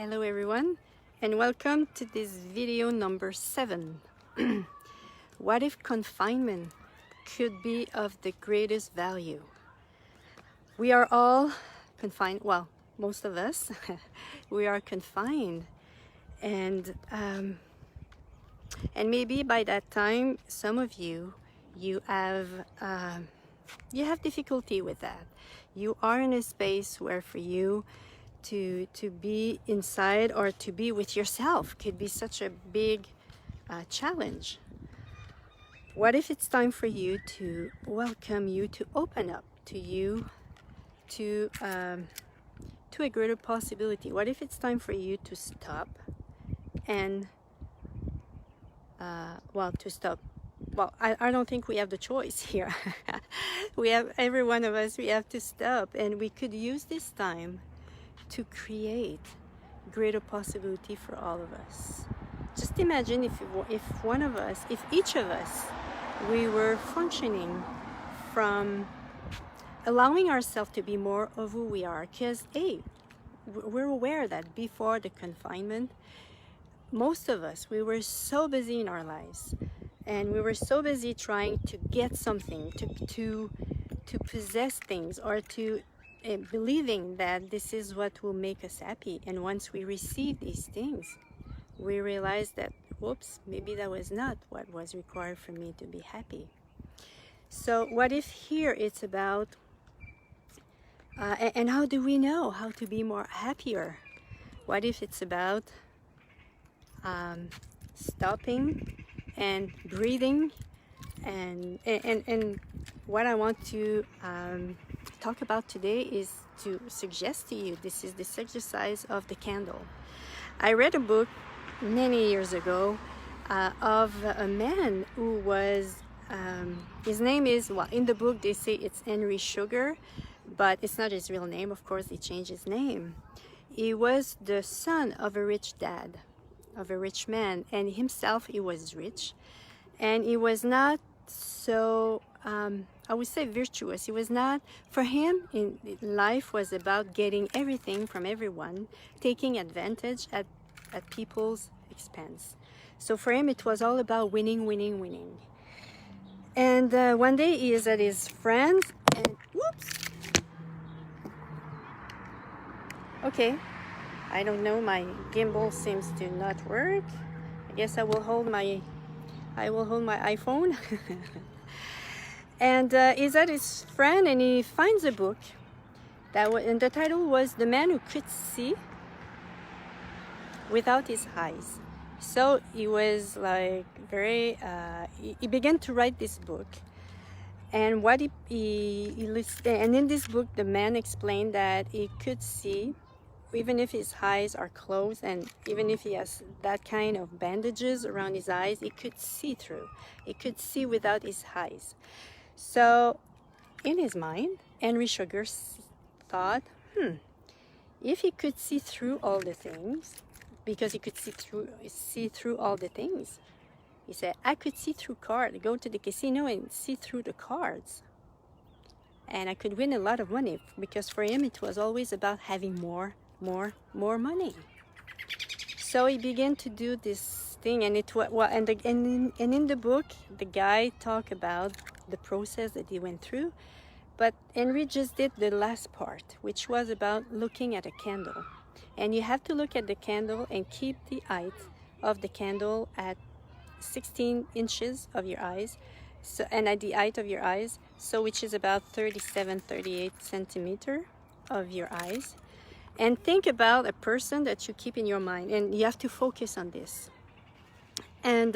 Hello everyone, and welcome to this video number 7. What if confinement could be of the greatest value? We are all confined, well, most of us, we are confined, and maybe by that time, some of you have difficulty with that. You are in a space where for you to be inside or to be with yourself could be such a big challenge. What if it's time for you to welcome you, to open up to you, to a greater possibility? What if it's time for you to stop and to stop? Well, I don't think we have the choice here. We have, every one of us, we have to stop, and we could use this time to create greater possibility for all of us. Just imagine if one of us, if each of us, we were functioning from allowing ourselves to be more of who we are. Because hey, we're aware that before the confinement, most of us, we were so busy in our lives, and we were so busy trying to get something, to possess things, or to believing that this is what will make us happy. And once we receive these things, we realize that, whoops, maybe that was not what was required for me to be happy. So what if here it's about and how do we know how to be more happier? What if it's about stopping and breathing, and what I want to talk about today is to suggest to you, this is this exercise of the candle. I read a book many years ago of a man who was, his name is, well, in the book they say it's Henry Sugar, but it's not his real name, of course. He changed his name. He was the son of a rich dad, of a rich man, and himself, he was rich, and he was not so I would say virtuous. He was not, for him, in life was about getting everything from everyone, taking advantage at people's expense. So for him it was all about winning. And one day he is at his friend's, and whoops, okay, I don't know, my gimbal seems to not work. I guess I will hold my iPhone. And he's at his friend, and he finds a book and the title was "The Man Who Could See Without His Eyes." So he was like very he began to write this book, and what he listened, and in this book the man explained that he could see even if his eyes are closed, and even if he has that kind of bandages around his eyes, he could see through. He could see without his eyes. So in his mind, Henry Sugar thought, if he could see through all the things, because he could see through all the things, he said, I could see through cards, go to the casino and see through the cards, and I could win a lot of money, because for him it was always about having more money. So he began to do this thing, and it was, well, and in the book the guy talked about the process that he went through, but Henry just did the last part, which was about looking at a candle. And you have to look at the candle and keep the height of the candle at 16 inches of your eyes, so, and at the height of your eyes, so which is about 38 centimeter of your eyes. And think about a person that you keep in your mind, and you have to focus on this. And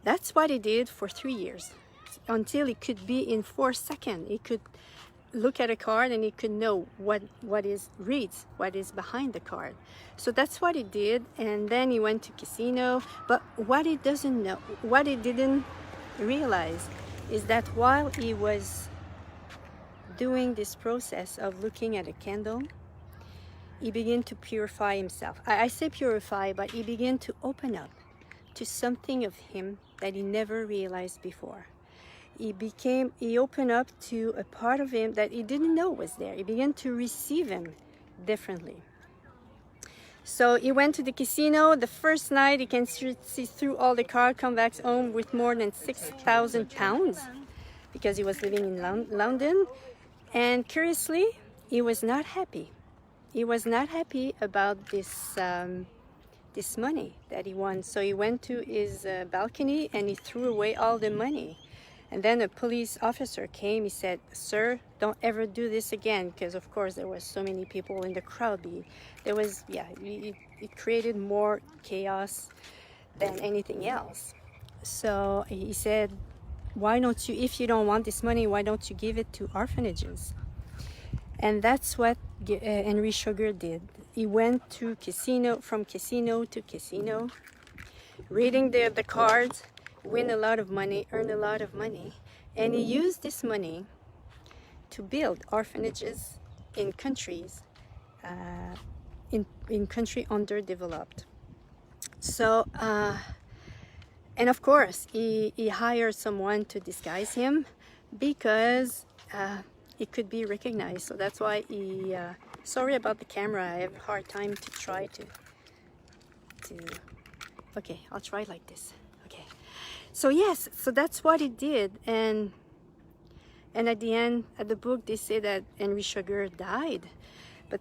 that's what he did for 3 years, until he could be in 4 seconds. He could look at a card and he could know what is behind the card. So that's what he did. And then he went to casino. But what he didn't realize is that while he was doing this process of looking at a candle, he began to purify himself. I say purify, but he began to open up to something of him that he never realized before. He opened up to a part of him that he didn't know was there. He began to receive him differently. So he went to the casino. The first night, he can see through all the car, come back home with more than 6,000 pounds because he was living in London. And curiously, he was not happy. He was not happy about this money that he won. So he went to his balcony and he threw away all the money. And then a police officer came. He said, "Sir, don't ever do this again," because of course there was so many people in the crowd. It created more chaos than anything else. So he said, "Why don't you, if you don't want this money, why don't you give it to orphanages?" And that's what Henry Sugar did. He went to from casino to casino, reading the cards, win a lot of money, earn a lot of money, and he used this money to build orphanages in countries, in country underdeveloped. So, and of course, he hired someone to disguise him because it could be recognized. So that's why he. Sorry about the camera. I have a hard time to try to. Okay, I'll try like this. Okay. So yes, so that's what he did, and at the end of the book, they say that Henry Sugar died. But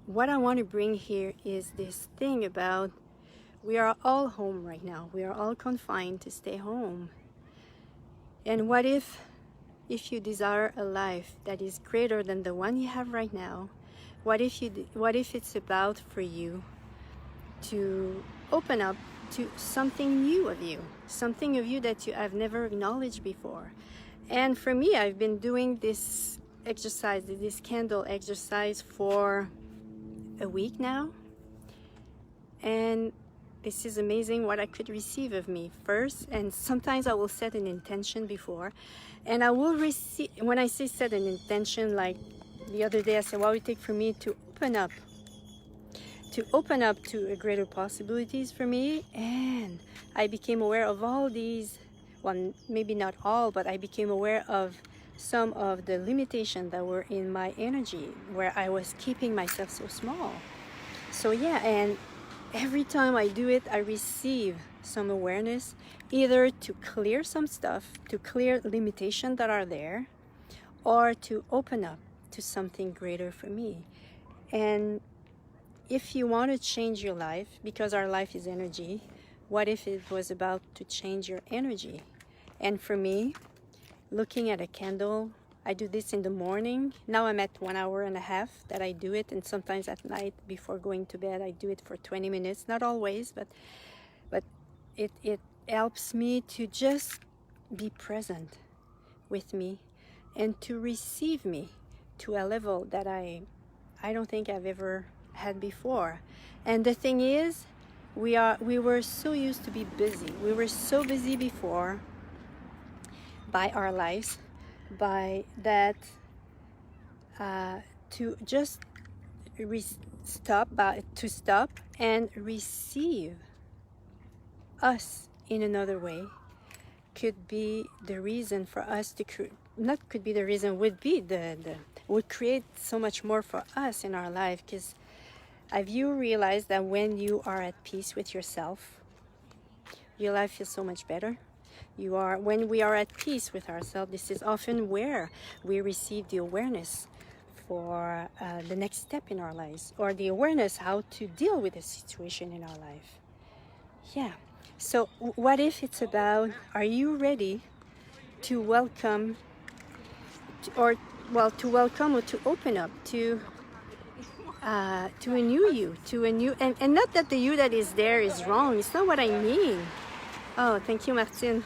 what I want to bring here is this thing about we are all home right now. We are all confined to stay home. And what if you desire a life that is greater than the one you have right now? What if it's about for you to open up to something new of you, something of you that you have never acknowledged before? And for me, I've been doing this exercise, this candle exercise, for a week now, and this is amazing what I could receive of me first. And sometimes I will set an intention before, and I will receive. When I say set an intention, like the other day I said, what would it take for me to open up to a greater possibilities for me? And I became aware of all these, well, maybe not all, but I became aware of some of the limitations that were in my energy, where I was keeping myself so small. So yeah, and every time I do it, I receive some awareness, either to clear some stuff, to clear limitations that are there, or to open up to something greater for me. And if you want to change your life, because our life is energy, what if it was about to change your energy? And for me, looking at a candle, I do this in the morning. Now I'm at 1.5 hours that I do it, and sometimes at night before going to bed I do it for 20 minutes. Not always, but it helps me to just be present with me and to receive me to a level that I don't think I've ever had before. And the thing is, we were so used to be busy. We were so busy before by our lives, by that, to just stop and receive us in another way could be the reason for us to would create so much more for us in our life. Because have you realized that when you are at peace with yourself, your life feels so much better? When we are at peace with ourselves, this is often where we receive the awareness for the next step in our lives, or the awareness how to deal with a situation in our life. Yeah. So what if it's about, are you ready to welcome, or to open up to a new you, and not that the you that is there is wrong. It's not what I mean. Oh, thank you, Martine.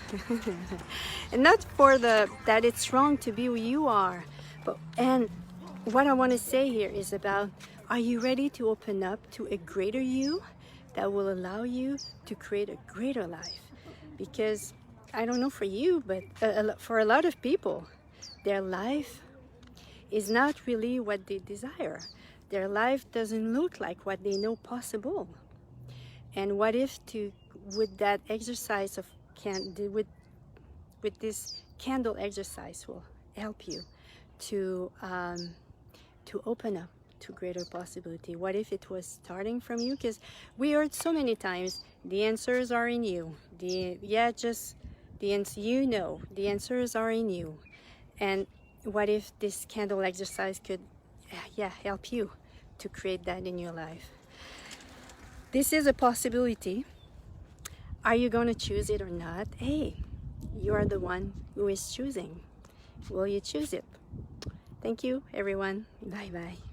And not for that it's wrong to be who you are, and what I want to say here is about, are you ready to open up to a greater you that will allow you to create a greater life? Because I don't know for you, but for a lot of people, their life is not really what they desire. Their life doesn't look like what they know possible. And what if with that exercise of with this candle exercise will help you to open up to greater possibility? What if it was starting from you? Because we heard so many times, the answers are in you. The answers are in you. And what if this candle exercise could, help you to create that in your life? This is a possibility. Are you going to choose it or not? Hey, you are the one who is choosing. Will you choose it? Thank you, everyone. Bye-bye.